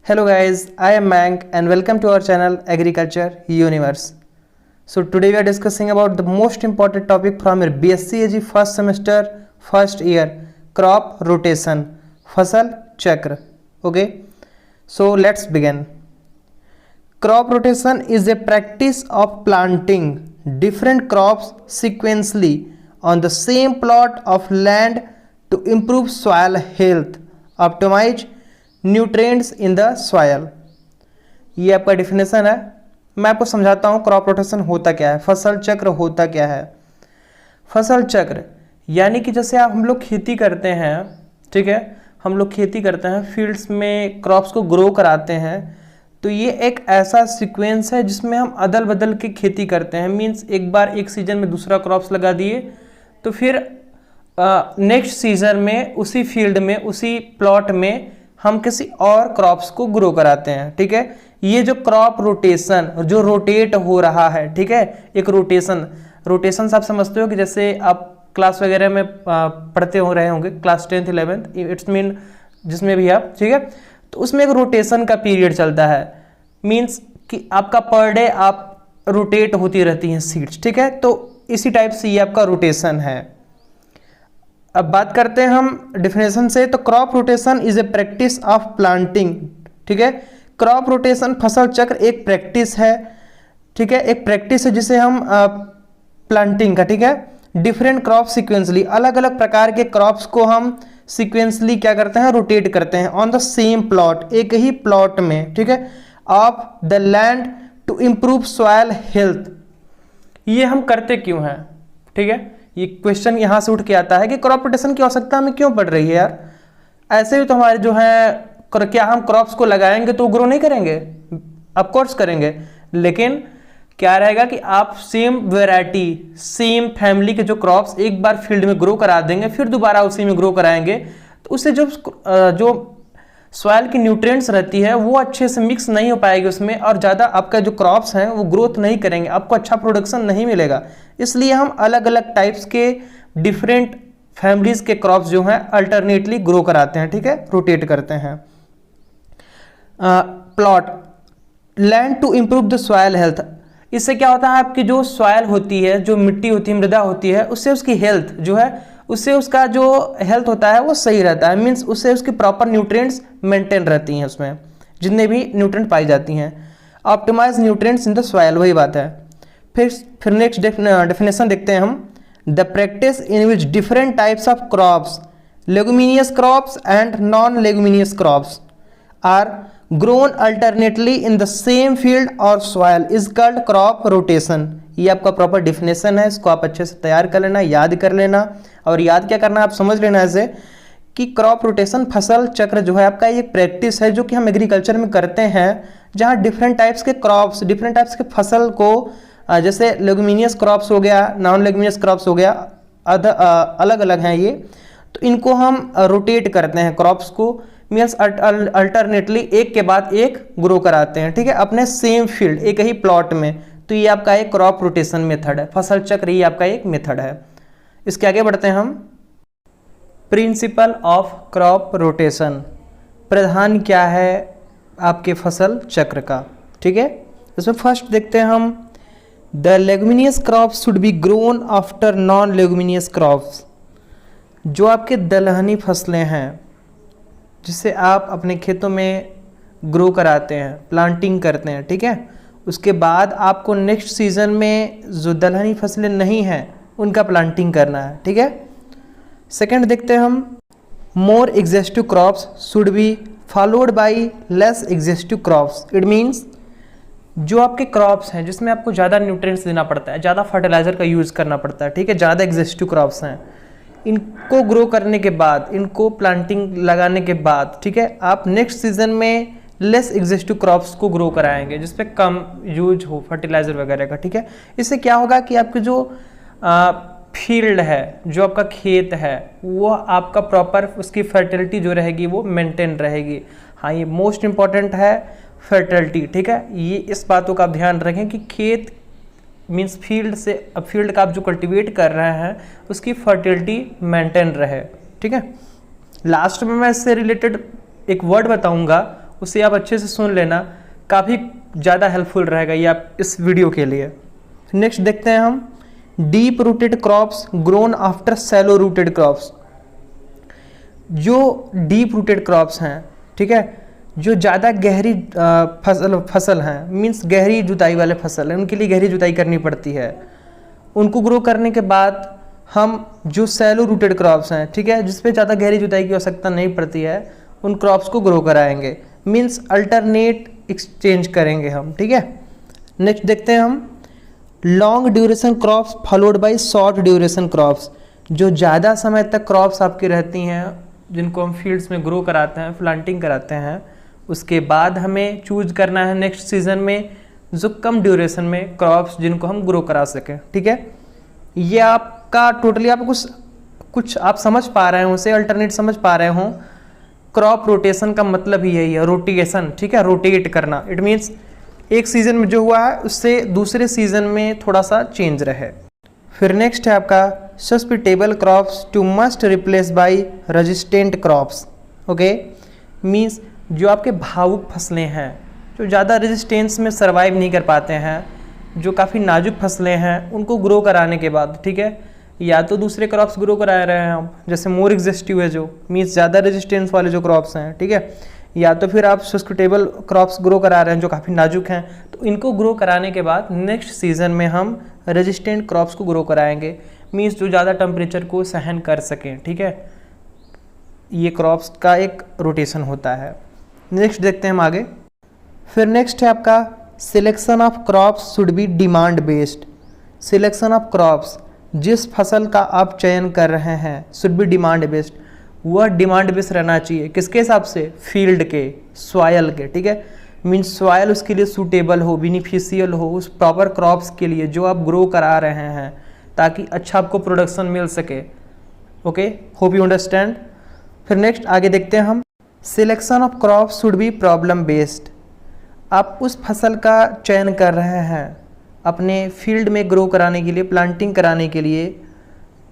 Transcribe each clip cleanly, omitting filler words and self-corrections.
Hello guys, I am Mank and welcome to our channel Agriculture Universe. So today we are discussing about the most important topic from your BSc AG first semester first year, crop rotation, फसल चक्र. Okay, so let's begin. Crop rotation is a practice of planting different crops sequentially on the same plot of land to improve soil health, optimize nutrients in the soil. ये आपका definition है. मैं आपको समझाता हूँ crop rotation होता क्या है, फसल चक्र होता क्या है. फसल चक्र यानी कि जैसे हम लोग खेती करते हैं, ठीक है, हम लोग खेती करते हैं, फील्ड्स में क्रॉप्स को ग्रो कराते हैं, तो ये एक ऐसा सीक्वेंस है जिसमें हम अदल बदल के खेती करते हैं. मीन्स एक बार एक सीजन में दूसरा क्रॉप्स लगा दिए तो फिर नेक्स्ट सीजन में उसी फील्ड में उसी प्लॉट में हम किसी और क्रॉप्स को ग्रो कराते हैं. ठीक है, ये जो क्रॉप रोटेशन जो रोटेट हो रहा है, ठीक है, एक रोटेशन आप समझते हो कि जैसे आप क्लास वगैरह में पढ़ते हो रहे होंगे, class 10th 11th, it's mean जिसमें भी आप, ठीक है, तो उसमें एक रोटेशन का पीरियड चलता है. मीन्स कि आपका पर डे आप रोटेट होती रहती हैं सीड्स. ठीक है, तो इसी टाइप से ये आपका रोटेशन है. अब बात करते हैं हम डिफिनेशन से. तो crop rotation is a practice of planting. ठीक है, क्रॉप रोटेशन फसल चक्र एक प्रैक्टिस है. ठीक है, एक प्रैक्टिस है जिसे हम प्लांटिंग का, ठीक है, डिफरेंट क्रॉप सिक्वेंसली, अलग अलग प्रकार के क्रॉप्स को हम सिक्वेंसली क्या करते हैं, रोटेट करते हैं ऑन द सेम प्लॉट, एक ही प्लॉट में, ठीक है, of the land to improve soil health. ये हम करते क्यों हैं? ठीक है, ये क्वेश्चन यहाँ से उठ के आता है कि क्रॉप रोटेशन की आवश्यकता हमें क्यों पड़ रही है यार. ऐसे ही तो हमारे जो है, क्या हम क्रॉप्स को लगाएंगे तो ग्रो नहीं करेंगे? ऑफ कोर्स करेंगे, लेकिन क्या रहेगा कि आप सेम वैरायटी सेम फैमिली के जो क्रॉप्स एक बार फील्ड में ग्रो करा देंगे, फिर दोबारा उसी में ग्रो कराएंगे, तो उससे जो सॉइल की न्यूट्रिएंट्स रहती है वो अच्छे से मिक्स नहीं हो पाएगी उसमें, और ज़्यादा आपका जो क्रॉप्स हैं वो ग्रोथ नहीं करेंगे, आपको अच्छा प्रोडक्शन नहीं मिलेगा. इसलिए हम अलग अलग टाइप्स के डिफरेंट फैमिलीज के क्रॉप्स जो हैं अल्टरनेटली ग्रो कराते हैं. ठीक है, रोटेट करते हैं. Plot land to improve the soil health. इससे क्या होता है, आपकी जो सॉइल होती है, जो मिट्टी होती है, मृदा होती है, उससे उसकी हेल्थ जो है, उससे उसका जो हेल्थ होता है वो सही रहता है. मीन्स उससे उसकी प्रॉपर न्यूट्रिएंट्स मेंटेन रहती हैं, उसमें जितने भी न्यूट्रिएंट पाई जाती हैं. Optimize nutrients in the soil, वही बात है. फिर नेक्स्ट डेफिनेशन देखते हैं हम. The practice in which different types of crops, leguminous crops and non leguminous crops are grown alternately in the same field और soil is called crop rotation. ये आपका प्रॉपर डिफिनेशन है, इसको आप अच्छे से तैयार कर लेना, याद कर लेना. और याद क्या करना, आप समझ लेना ऐसे कि क्रॉप रोटेशन फसल चक्र जो है आपका ये प्रैक्टिस है जो कि हम एग्रीकल्चर में करते हैं, जहाँ डिफरेंट टाइप्स के क्रॉप्स, डिफरेंट टाइप्स के फसल को, जैसे लेगुमिनियस क्रॉप्स हो गया, नॉन लेगुमिनियस क्रॉप्स हो गया, अलग अलग हैं ये, तो इनको हम रोटेट करते हैं क्रॉप्स को. मीन्स अल्टरनेटली एक के बाद एक ग्रो कराते हैं. ठीक है, अपने सेम फील्ड, एक ही प्लॉट में. तो ये आपका एक क्रॉप रोटेशन मेथड है, फसल चक्र ये आपका एक मेथड है. इसके आगे बढ़ते हैं हम. प्रिंसिपल ऑफ क्रॉप रोटेशन, प्रधान क्या है आपके फसल चक्र का. ठीक है, इसमें फर्स्ट देखते हैं हम. The leguminous crops should be grown after non leguminous crops. जो आपके दलहनी फसलें हैं जिसे आप अपने खेतों में ग्रो कराते हैं, प्लांटिंग करते हैं, ठीक है, उसके बाद आपको नेक्स्ट सीजन में जो दलहनी फसलें नहीं हैं उनका प्लांटिंग करना है. ठीक है. सेकंड देखते हैं हम. More exhaustive crops should be followed by less exhaustive crops. It means जो आपके क्रॉप्स हैं जिसमें आपको ज़्यादा न्यूट्रिएंट्स देना पड़ता है, ज़्यादा फर्टिलाइजर का यूज़ करना पड़ता है, ठीक है, ज़्यादा एग्जेस्टिव क्रॉप्स हैं, इनको ग्रो करने के बाद, इनको प्लांटिंग लगाने के बाद, ठीक है, आप नेक्स्ट सीजन में लेस एग्जेस्टिव क्रॉप्स को ग्रो कराएंगे जिसपे कम यूज हो फर्टिलाइजर वगैरह का. ठीक है, इससे क्या होगा कि आपके जो फील्ड है, जो आपका खेत है, वो आपका प्रॉपर उसकी फर्टिलिटी जो रहेगी वो मेंटेन रहेगी. हाँ, ये मोस्ट इंपॉर्टेंट है फर्टिलिटी. ठीक है, ये इस बातों का आप ध्यान रखें कि खेत मीन्स फील्ड से, अब फील्ड का आप जो कल्टीवेट कर रहे हैं उसकी फर्टिलिटी मेंटेन रहे. ठीक है, लास्ट में मैं इससे रिलेटेड एक वर्ड बताऊंगा, उसे आप अच्छे से सुन लेना, काफ़ी ज़्यादा हेल्पफुल रहेगा ये आप इस वीडियो के लिए। नेक्स्ट देखते हैं हम deep rooted crops grown after shallow rooted crops. जो डीप रूटेड क्रॉप्स हैं, ठीक है, जो ज़्यादा गहरी फसल हैं, मीन्स गहरी जुताई वाले फसल हैं, उनके लिए गहरी जुताई करनी पड़ती है। उनको ग्रो करने के बाद हम जो सैलो रूटेड क्रॉप्स हैं, ठीक है, जिस पे ज़्यादा गहरी जुताई की आवश्यकता नहीं पड़ती है, उन क्रॉप्स को ग्रो कराएंगे, मीन्स अल्टरनेट एक्सचेंज करेंगे हम, ठीक है। नेक्स्ट देखते हैं हम long duration crops followed by short duration crops. जो ज़्यादा समय तक क्रॉप्स आपकी रहती हैं, जिनको हम फील्ड्स में ग्रो कराते हैं, प्लांटिंग कराते हैं, उसके बाद हमें चूज करना है नेक्स्ट सीजन में जो कम ड्यूरेशन में क्रॉप्स जिनको हम ग्रो करा सकें, ठीक है। ये आपका टोटली आप कुछ आप समझ पा रहे हो, उसे अल्टरनेट समझ पा रहे हो। क्रॉप रोटेशन का मतलब ही यही है, रोटेशन, ठीक है, रोटेट करना। इट मीन्स एक सीजन में जो हुआ है उससे दूसरे सीजन में थोड़ा सा चेंज रहे। फिर नेक्स्ट है आपका susceptible crops to must replace by resistant crops. Okay, means जो आपके भावुक फसलें हैं, जो ज़्यादा रेजिस्टेंस में सर्वाइव नहीं कर पाते हैं, जो काफ़ी नाजुक फसलें हैं, उनको ग्रो कराने के बाद, ठीक है, या तो दूसरे क्रॉप्स ग्रो करा रहे हैं आप, जैसे मोर एग्जिस्टिव है जो मीन्स ज़्यादा रेजिस्टेंस वाले जो क्रॉप्स हैं, ठीक है, या तो फिर आप सस्टेनेबल क्रॉप्स ग्रो करा रहे हैं जो काफ़ी नाजुक हैं। तो इनको ग्रो कराने के बाद नेक्स्ट सीजन में हम रेजिस्टेंट क्रॉप्स को ग्रो कराएंगे, मीन्स जो ज़्यादा टेम्परेचर को सहन कर सकें, ठीक है। ये क्रॉप्स का एक रोटेशन होता है। नेक्स्ट देखते हैं हम आगे। फिर नेक्स्ट है आपका selection of crops should B demand based. Selection of crops, जिस फसल का आप चयन कर रहे हैं, शुड बी डिमांड बेस्ड, वह डिमांड बेस्ड रहना चाहिए। किसके हिसाब से? फील्ड के, सॉयल के, ठीक है, मीन्स सॉयल उसके लिए सूटेबल हो, बेनिफिशियल हो उस प्रॉपर क्रॉप्स के लिए जो आप ग्रो करा रहे हैं, ताकि अच्छा आपको प्रोडक्शन मिल सके। Okay, hope you understand. फिर नेक्स्ट आगे देखते हैं हम selection of crops should B problem based. आप उस फसल का चयन कर रहे हैं अपने फील्ड में ग्रो कराने के लिए, प्लांटिंग कराने के लिए,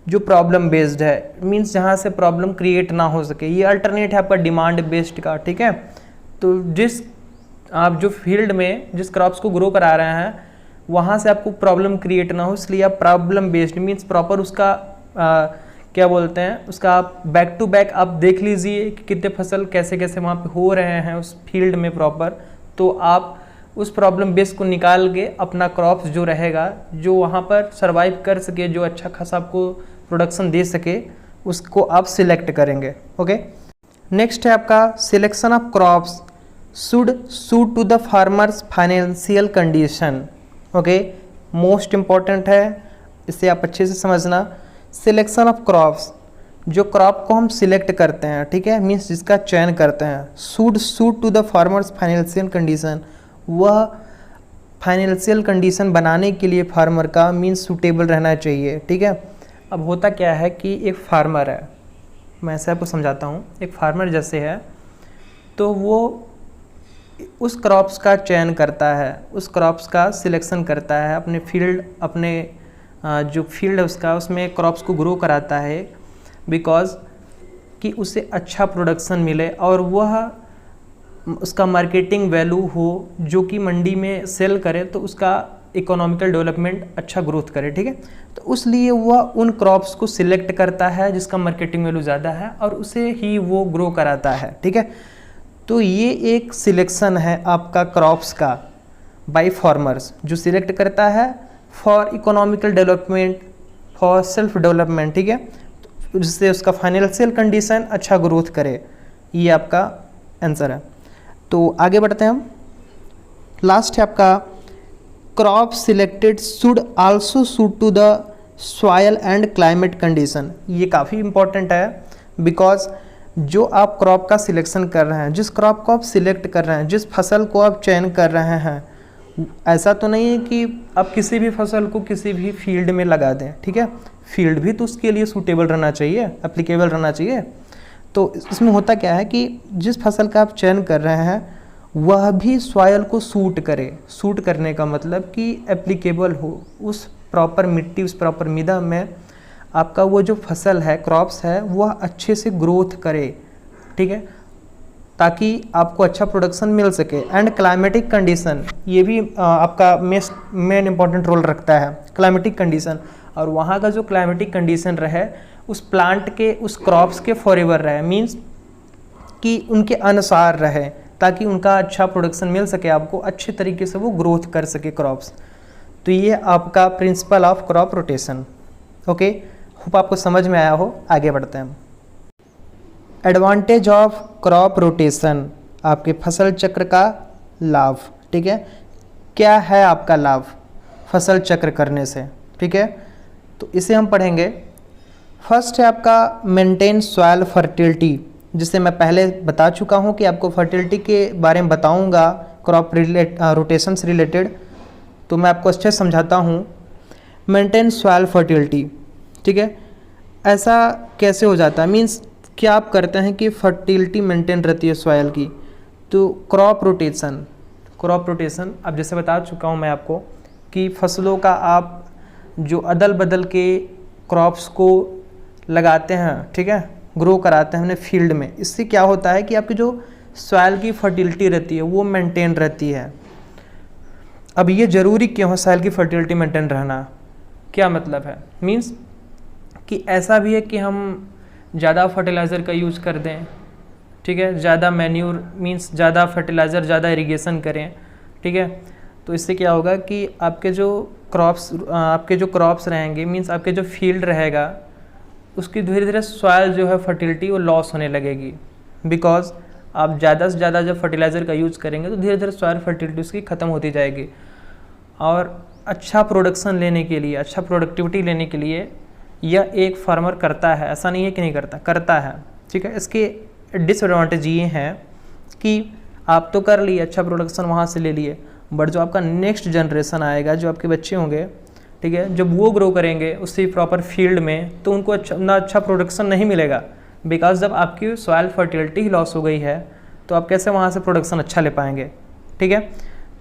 जो प्रॉब्लम बेस्ड है, मींस जहाँ से प्रॉब्लम क्रिएट ना हो सके। ये अल्टरनेट है आपका डिमांड बेस्ड का, ठीक है। तो जिस आप जो फील्ड में जिस क्रॉप्स को ग्रो करा रहे हैं वहाँ से आपको प्रॉब्लम क्रिएट ना हो, इसलिए आप प्रॉब्लम बेस्ड मीन्स प्रॉपर उसका क्या बोलते हैं, उसका आप बैक टू बैक आप देख लीजिए कि कितने फसल कैसे कैसे वहाँ पे हो रहे हैं उस फील्ड में प्रॉपर। तो आप उस प्रॉब्लम बेस को निकाल के अपना क्रॉप्स जो रहेगा, जो वहाँ पर सर्वाइव कर सके, जो अच्छा खासा आपको प्रोडक्शन दे सके, उसको आप सिलेक्ट करेंगे। ओके, नेक्स्ट है आपका selection of crops should suit to the farmer's financial condition. Okay, most important है, इसे आप अच्छे से समझना। सिलेक्शन ऑफ क्रॉप्स, जो क्रॉप को हम सिलेक्ट करते हैं, ठीक है, मीन्स जिसका चयन करते हैं, should suit to the farmer's financial condition, वह फाइनेंशियल कंडीशन बनाने के लिए फार्मर का मीन्स सूटेबल रहना चाहिए, ठीक है। अब होता क्या है कि एक फार्मर है, मैं ऐसे आपको समझाता हूँ। एक फार्मर जैसे है तो वो उस क्रॉप्स का चयन करता है, उस क्रॉप्स का सिलेक्शन करता है, अपने फील्ड, अपने जो फील्ड है उसका, उसमें क्रॉप्स को ग्रो कराता है बिकॉज़ कि उसे अच्छा प्रोडक्शन मिले और वह उसका मार्केटिंग वैल्यू हो, जो कि मंडी में सेल करे तो उसका इकोनॉमिकल डेवलपमेंट अच्छा ग्रोथ करे, ठीक है। तो इसलिए वह उन क्रॉप्स को सिलेक्ट करता है जिसका मार्केटिंग वैल्यू ज़्यादा है और उसे ही वो ग्रो कराता है, ठीक है। तो ये एक सिलेक्शन है आपका क्रॉप्स का बाय फार्मर्स, जो सिलेक्ट करता है for economical development, for self development, ठीक है, जिससे उसका फाइनेंशियल कंडीशन अच्छा ग्रोथ करे। ये आपका आंसर है। तो आगे बढ़ते हैं हम। लास्ट है आपका crop selected should also suit to the soil and climate condition. ये काफ़ी इंपॉर्टेंट है बिकॉज जो आप क्रॉप का सिलेक्शन कर रहे हैं, जिस क्रॉप को आप सिलेक्ट कर रहे हैं, जिस फसल को आप चयन कर रहे हैं, ऐसा तो नहीं है कि आप किसी भी फसल को किसी भी फील्ड में लगा दें, ठीक है। फील्ड भी तो उसके लिए सूटेबल रहना चाहिए, एप्लीकेबल रहना चाहिए। तो इसमें होता क्या है कि जिस फसल का आप चयन कर रहे हैं वह भी सॉयल को सूट करे। सूट करने का मतलब कि एप्लीकेबल हो, उस प्रॉपर मिट्टी, उस प्रॉपर मृदा में आपका वो जो फसल है, क्रॉप्स है, वह अच्छे से ग्रोथ करे, ठीक है। ताकि आपको अच्छा प्रोडक्शन मिल सके। एंड क्लाइमेटिक कंडीशन, ये भी आपका मेन इंपॉर्टेंट रोल रखता है, क्लाइमेटिक कंडीशन। और वहाँ का जो क्लाइमेटिक कंडीशन रहे उस प्लांट के, उस क्रॉप्स के फॉरएवर रहे, मीन्स कि उनके अनुसार रहे, ताकि उनका अच्छा प्रोडक्शन मिल सके, आपको अच्छे तरीके से वो ग्रोथ कर सके क्रॉप्स। तो ये आपका principle of crop rotation. Okay, hope आपको समझ में आया हो। आगे बढ़ते हैं। एडवांटेज ऑफ क्रॉप रोटेशन, आपके फसल चक्र का लाभ। ठीक है, क्या है आपका लाभ फसल चक्र करने से? ठीक है, तो इसे हम पढ़ेंगे। फर्स्ट है आपका मेंटेन सॉइल फर्टिलिटी, जिसे मैं पहले बता चुका हूँ कि आपको फर्टिलिटी के बारे में बताऊँगा क्रॉप रोटेशन से रिलेटेड, तो मैं आपको अच्छे से समझाता हूँ। मेंटेन सॉइल फर्टिलिटी, ठीक है, ऐसा कैसे हो जाता है? मीन्स क्या आप करते हैं कि फर्टिलिटी मेंटेन रहती है सॉइल की। तो क्रॉप रोटेशन अब जैसे बता चुका हूँ मैं आपको कि फसलों का आप जो अदल बदल के क्रॉप्स को लगाते हैं, ठीक है, ग्रो कराते हैं अपने फील्ड में, इससे क्या होता है कि आपकी जो सॉइल की फर्टिलिटी रहती है वो मेंटेन रहती है। अब ये ज़रूरी क्यों है सॉइल की फर्टिलिटी मेंटेन रहना? क्या मतलब है? मीन्स कि ऐसा भी है कि हम ज़्यादा फर्टिलाइज़र का यूज़ कर दें, ठीक है, ज़्यादा मैन्यूर मीन्स ज़्यादा फर्टिलाइज़र, ज़्यादा इरिगेशन करें, ठीक है, तो इससे क्या होगा कि आपके जो क्रॉप्स रहेंगे, मीन्स आपके जो फील्ड रहेगा उसकी धीरे धीरे सॉइल जो है फर्टिलिटी वो लॉस होने लगेगी। बिकॉज आप ज़्यादा से ज़्यादा जब फर्टिलाइज़र का यूज़ करेंगे तो धीरे धीरे सॉइल फर्टिलिटी उसकी ख़त्म होती जाएगी। और अच्छा प्रोडक्शन लेने के लिए, अच्छा प्रोडक्टिविटी लेने के लिए यह एक फार्मर करता है, ऐसा नहीं है कि नहीं करता, करता है, ठीक है। इसके डिसएडवांटेज ये हैं कि आप तो कर लिए, अच्छा प्रोडक्शन वहाँ से ले लिए, बट जो आपका नेक्स्ट जनरेशन आएगा, जो आपके बच्चे होंगे, ठीक है, जब वो ग्रो करेंगे उसी प्रॉपर फील्ड में, तो उनको अच्छा प्रोडक्शन नहीं मिलेगा। बिकॉज जब आपकी सॉइल फर्टिलिटी ही लॉस हो गई है तो आप कैसे वहाँ से प्रोडक्शन अच्छा ले पाएंगे, ठीक है।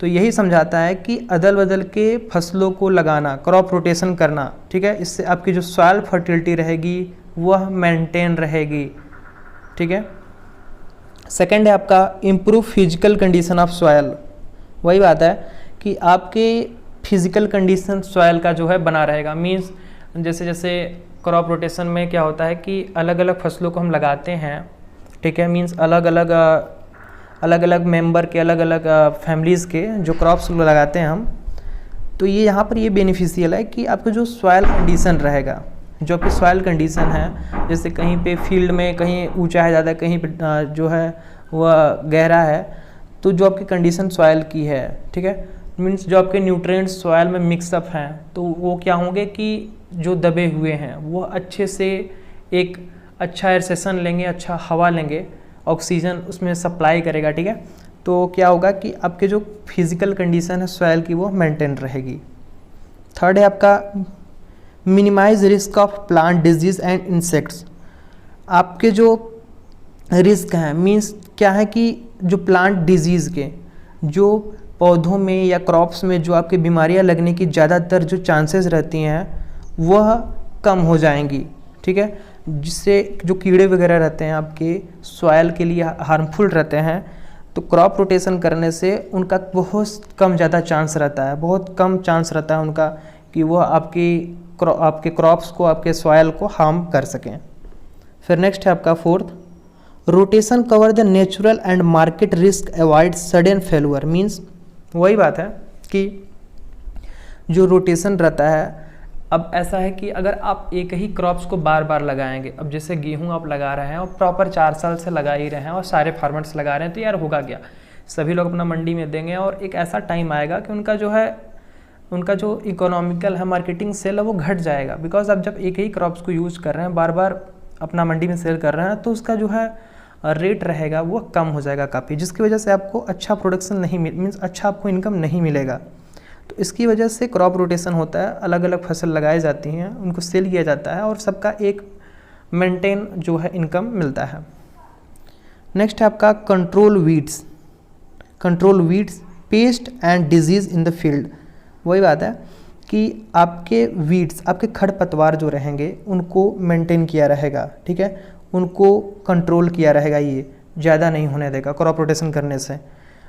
तो यही समझाता है कि अदल बदल के फसलों को लगाना, क्रॉप रोटेशन करना, ठीक है, इससे आपकी जो सॉइल फर्टिलिटी रहेगी वह मेंटेन रहेगी, ठीक है। सेकंड है आपका improve physical condition of soil. वही बात है कि आपके फिजिकल कंडीशन सॉइल का जो है बना रहेगा। मीन्स जैसे जैसे क्रॉप रोटेशन में क्या होता है कि अलग अलग फसलों को हम लगाते हैं, ठीक है, मीन्स अलग अलग मेंबर के, अलग अलग फैमिलीज़ के जो क्रॉप्स लगाते हैं हम, तो ये यहाँ पर ये बेनिफिशियल है कि आपका जो सॉइल कंडीशन रहेगा, जो आपकी सॉइल कंडीशन है, जैसे कहीं पे फील्ड में कहीं ऊंचा है ज़्यादा, कहीं पे जो है वह गहरा है, तो जो आपकी कंडीशन सॉइल की है, ठीक है, मीन्स जो आपके न्यूट्रिएंट्स सॉइल में मिक्सअप हैं, तो वो क्या होंगे कि जो दबे हुए हैं वो अच्छे से एक अच्छा एयर सेशन लेंगे, अच्छा हवा लेंगे, ऑक्सीजन उसमें सप्लाई करेगा, ठीक है। तो क्या होगा कि आपके जो फिजिकल कंडीशन है सॉइल की वो मेंटेन रहेगी। थर्ड है आपका minimize risk of plant disease and insects. आपके जो रिस्क हैं, मीन्स क्या है कि जो प्लांट डिजीज़ के, जो पौधों में या क्रॉप्स में जो आपकी बीमारियां लगने की ज़्यादातर जो चांसेस रहती हैं वह कम हो जाएंगी, ठीक है, जिससे जो कीड़े वगैरह रहते हैं आपके सॉइल के लिए हार्मफुल रहते हैं, तो क्रॉप रोटेशन करने से उनका बहुत कम ज़्यादा चांस रहता है, बहुत कम चांस रहता है उनका कि वह आपके क्रॉप्स को, आपके सॉइल को हार्म कर सकें। फिर नेक्स्ट है आपका fourth, rotation cover the natural and market risk, avoid sudden failure. Means वही बात है कि जो रोटेशन रहता है, अब ऐसा है कि अगर आप एक ही क्रॉप्स को बार बार लगाएंगे, अब जैसे गेहूं आप लगा रहे हैं और प्रॉपर 4 साल से लगा ही रहे हैं और सारे फार्मर्स लगा रहे हैं, तो यार होगा क्या, सभी लोग अपना मंडी में देंगे और एक ऐसा टाइम आएगा कि उनका जो इकोनॉमिकल है, मार्केटिंग सेल है, वो घट जाएगा। बिकॉज आप जब एक ही क्रॉप्स को यूज़ कर रहे हैं, बार बार अपना मंडी में सेल कर रहे हैं, तो उसका जो है रेट रहेगा वो कम हो जाएगा काफ़ी, जिसकी वजह से आपको अच्छा प्रोडक्शन नहीं मीन्स अच्छा आपको इनकम नहीं मिलेगा। तो इसकी वजह से क्रॉप रोटेशन होता है, अलग अलग फसल लगाई जाती हैं, उनको सेल किया जाता है और सबका एक मेंटेन जो है इनकम मिलता है। नेक्स्ट है आपका control weeds, paste and disease in the field. वही बात है कि आपके वीड्स, आपके खरपतवार जो रहेंगे उनको मेंटेन किया रहेगा, ठीक है, उनको कंट्रोल किया रहेगा। ये ज़्यादा नहीं होने देगा क्रॉप रोटेशन करने से।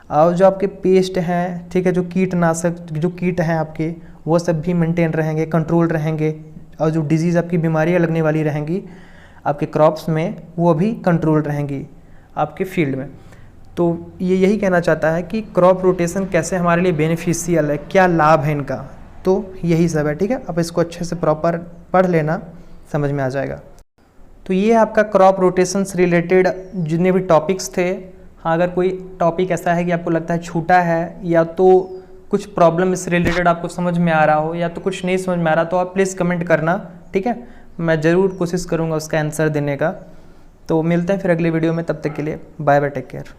और जो आपके पेस्ट हैं, ठीक है, जो कीटनाशक जो कीट हैं आपके, वो सब भी मेंटेन रहेंगे, कंट्रोल रहेंगे, और जो डिजीज़ आपकी बीमारियां लगने वाली रहेंगी आपके क्रॉप्स में, वो भी कंट्रोल रहेंगी आपके फील्ड में। तो ये यही कहना चाहता है कि क्रॉप रोटेशन कैसे हमारे लिए बेनिफिशियल है, क्या लाभ है इनका, तो यही सब है। ठीक है, अब इसको अच्छे से प्रॉपर पढ़ लेना, समझ में आ जाएगा। तो ये आपका क्रॉप रोटेशन से रिलेटेड जितने भी टॉपिक्स थे। हाँ, अगर कोई टॉपिक ऐसा है कि आपको लगता है छूटा है, या तो कुछ प्रॉब्लम इससे रिलेटेड आपको समझ में आ रहा हो, या तो कुछ नहीं समझ में आ रहा, तो आप प्लीज़ कमेंट करना। ठीक है, मैं ज़रूर कोशिश करूँगा उसका आंसर देने का। तो मिलते हैं फिर अगली वीडियो में, तब तक के लिए बाय बाय, टेक केयर।